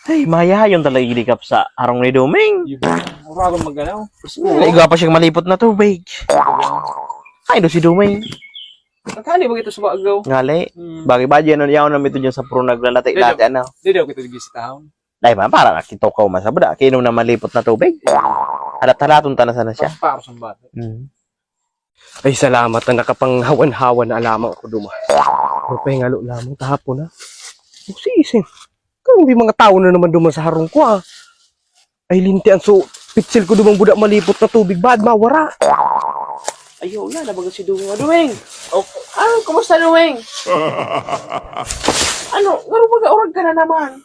Ay, mayayon talaga gilikap sa arong ni Duming. Muragon magalaw. Iga pa siyang malipot na tubig. Ay, do si Duming. Nagkali ba ito sa bagaw? Ngali. Bagay ba dyan, yaw na ito dyan sa puro naglalati-lati, ano? Di daw kita sa taon. Dahil ba, para nakitokaw masabda. Kinom na malipot na tubig. Halat-halatong tanasan na siya. Para sa bata. Ay, salamat na nakapanghawan-hawan na alamang ako duma. Magpahingalo lamang tahapon na. Sising. Kung di mga tao na naman duman sa harong ko ay lintian so pitsil ko dumang budak malipot na tubig bad mawara. Ayaw na, nabagal si Duming. Duming! Oh, kumusta Duming? Ngaro mag-aurag ka na naman?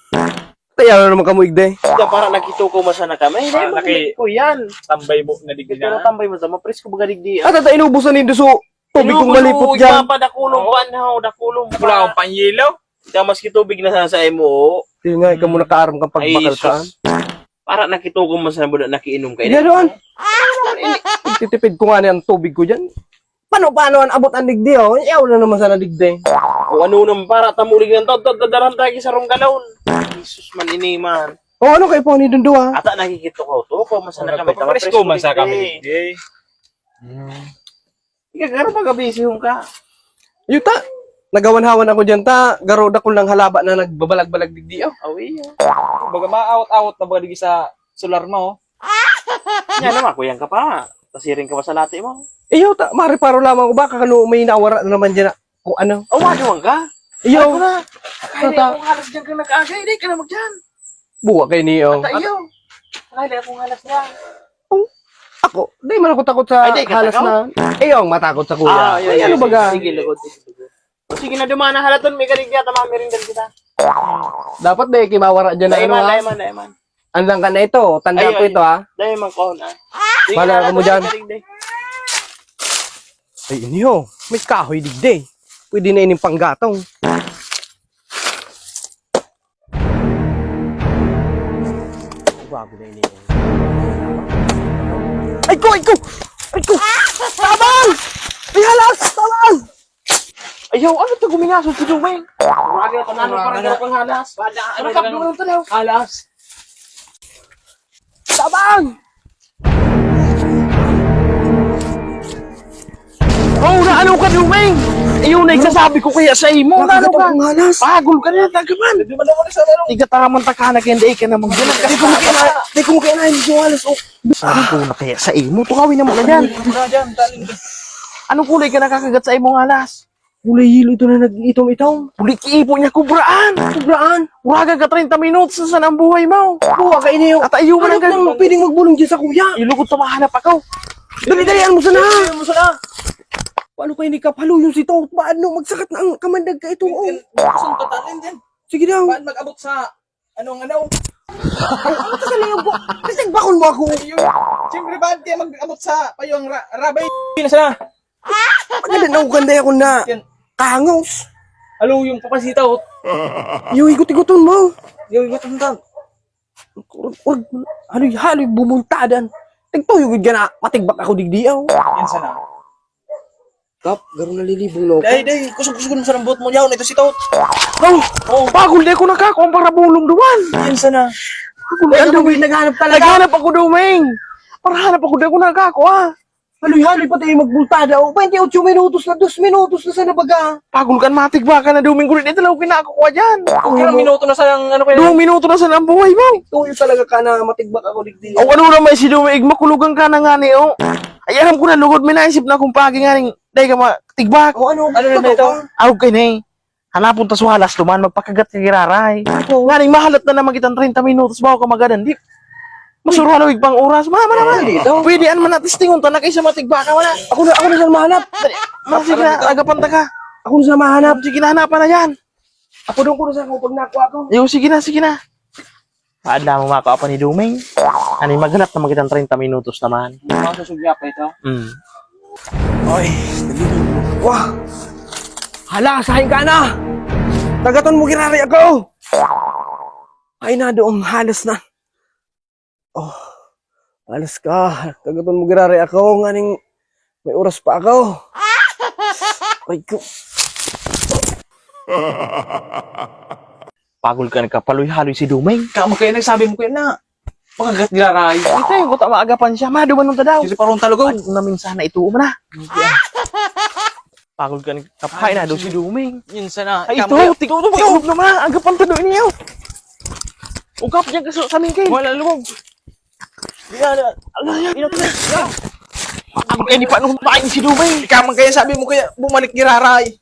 Kaya na naman kamuig de. Diyan para nakitukaw masana kami. Ah, Hindi, ko yan. Tambay mo na digdi Pero na. tambay mo sa mapres ko bagalig di. At ata inubusan nindo so tubig kong malipot dyan. Pa dakulong pa na, dakulong pa. Wala akong panyilaw. Damas kitubig na sa mo. Hindi nga, ikaw mo nakaaram kang pagbakal ka. Para nakitukaw masana budak nakiinom kayo. Hindi doon. Titipid ko nga niyan tubig ko dyan. Paano ang abot ang digdi oh? Iyaw na naman sana digdi. O ano naman para tamulig ng tadaran tayo sa rong galon. Jesus man iniman. O ano kayo po ni Dundo ha? Ata nakikitukaw to ko masana kami. Papares ko man sa kami digdi. Ika garo pagabisi ka. Yuta, nagawanhawan ako dyan ta. Garo da ko lang halaba na nagbabalag-balag digdi oh. Awi. Baga maawat-awat na baga digdi sa solar mo. Yan naman kuyang ka pa. Tasiring ka pa sa lati mo. Iyo ta, mariparo lamang ko ba kano may nawara na naman dyan na kung ano. Awaduan ka. Iyo, Ako na. Kaya kung halas dyan ka nag-agay, hindi ka na magdyan. buwa kay niyo. Ata iyo. Kaya kung halas dyan. Ako, di man ako takot sa Ay, di ka halas takot? na. Iyong matakot sa kuya. Ay, ano baga? Sige, lagod. Sige na dumana halaton, may karigya, tamang merindan kita. Dapat di kimawara dyan na ano ha. Daiman. Andang ka na ito, tanda Ay, ko ay. ito ha. Daiman ko na. Sige Wala na, ka mo dyan. karigday. Ay, inyo, may kahoy digdi. Pwede na ining panggatong. Bago na ini. Ay ko! Tabang! Ay halas! Tabang! Ayaw, ano ito gumingaso si Dumeng? Marami ako nano para gano'n kang halas. Ano ka doon ito daw? Alas. Tabang! Oh, na ano ka Dumeng? Ayun, nagsasabi ko kaya sa imo. Ano ka? halas. Pagul ka na, tagaman. Di ba naman sa laro? Tiga taraman takana kaya hindi ka na magdalag. Di ko makinahin yung halas. Oh. Sabi ko na kaya sa imo. Tukawin na mo na dyan. Muna dyan, taling. Anong kulay ka nakakagat sa imong halas? Kulay hilo ito na nag-itom-itong. Kulay kiipo niya kubraan. Kubraan. Wala ka 30 minutos sa sanang buhay mo. Buwa kay niyo. At ayaw mo Ano nang ganun. nang pwedeng magbulong dyan sa kuya? Ilugod sa mahanap ako. Dali-dalian mo sana. Paano kayo ni Kapalo yung sito? Paano magsakat na ang kamandag ka ito? Oh. Saan tatalin dyan? Sige daw. Ba't mag-abot sa anong ano? Ano ka lang po? Nagbakon mo ako. Siyempre ba't kaya mag-abot sa payong rabay? Pina sana. Maganda na uganda ako na kangos. Alo yung papasitaw. Yung ikot-ikoton mo. Yung ibat ang tag. Wag, haloy bumuntadan. Nagtuyugod ka na, matigbak ako digdiyaw. Yan sana. Kap, garo nalilibong no. Day, kusog-kusog mo sa rambot mo. Yaw, ito si Tot. Oh, pagul di ko nakakuha para bulong duman. Yan sana. Pagul Kaya naman naghanap talaga. Naghanap ako Dumeng. Para hanap ako di ko nakakuha. Haloy pati magbultada. O, 28 minutos na, 2 minutos na sana baga. Pagul kan matigba ka na Dumeng. Kung hindi talaga kinakakuha dyan. Ilang minuto na sa ano kayo? 2 minuto na sa ang buhay mo. Tuyo talaga ka na matigbak ako digdiyaw. O ano naman si Dumeng, makulugan ka na nga ni o. Ay alam ko na lugod, may naisip na kung pagi nga ning dahil ka matigbak. O ano Ano na totoo ito? ka? Arog kayo na eh. Hanapon ta sa halas luman, magpakagat ka giraray. Nga ning mahalat na naman kitang 30 minutos bago ka magadan. Di, masuruhan na pang oras. Mama naman. Dito? Pwede an man natin tingon ta na kaysa matigbaka wala. Ako na saan mahanap. Sige na, agapan ta ka. Ako na saan mahanap. Sige na, hanapan na yan. Ako doon ko na saan pag nakuha ko. Yo, sige na. Paadla mo makaapa ni Dumeng. Ano yung maghanap na magitang 30 minutos naman. Masusugya pa ito. Oy, wah! Hala, sahin ka na! Tagaton mo ginari ako! Ay na doong halas na. Oh, halas ka. Tagaton mo ginari ako. Nganing may oras pa ako. Ay ko. Pagol ka nagkapaloy-haloy si Dumeng. Kamo kaya nagsabi mo kaya na. Pakagat giraray. Ito yung buta maagapan siya. Maduman nung tadaw. Kasi parang talaga. Ano na minsan na ito mo na. Pagol ka nagkapahay na doon si Dumeng. Yun sana. Ay, ito. Tigaw ito. Mag-ulog naman. Agapan tado niyo. Ugap niya kaso sa mingkay. Wala lumog. Ang kaya ni paano kumain si Dumeng. Kamang kaya sabi mo kaya bumalik giraray.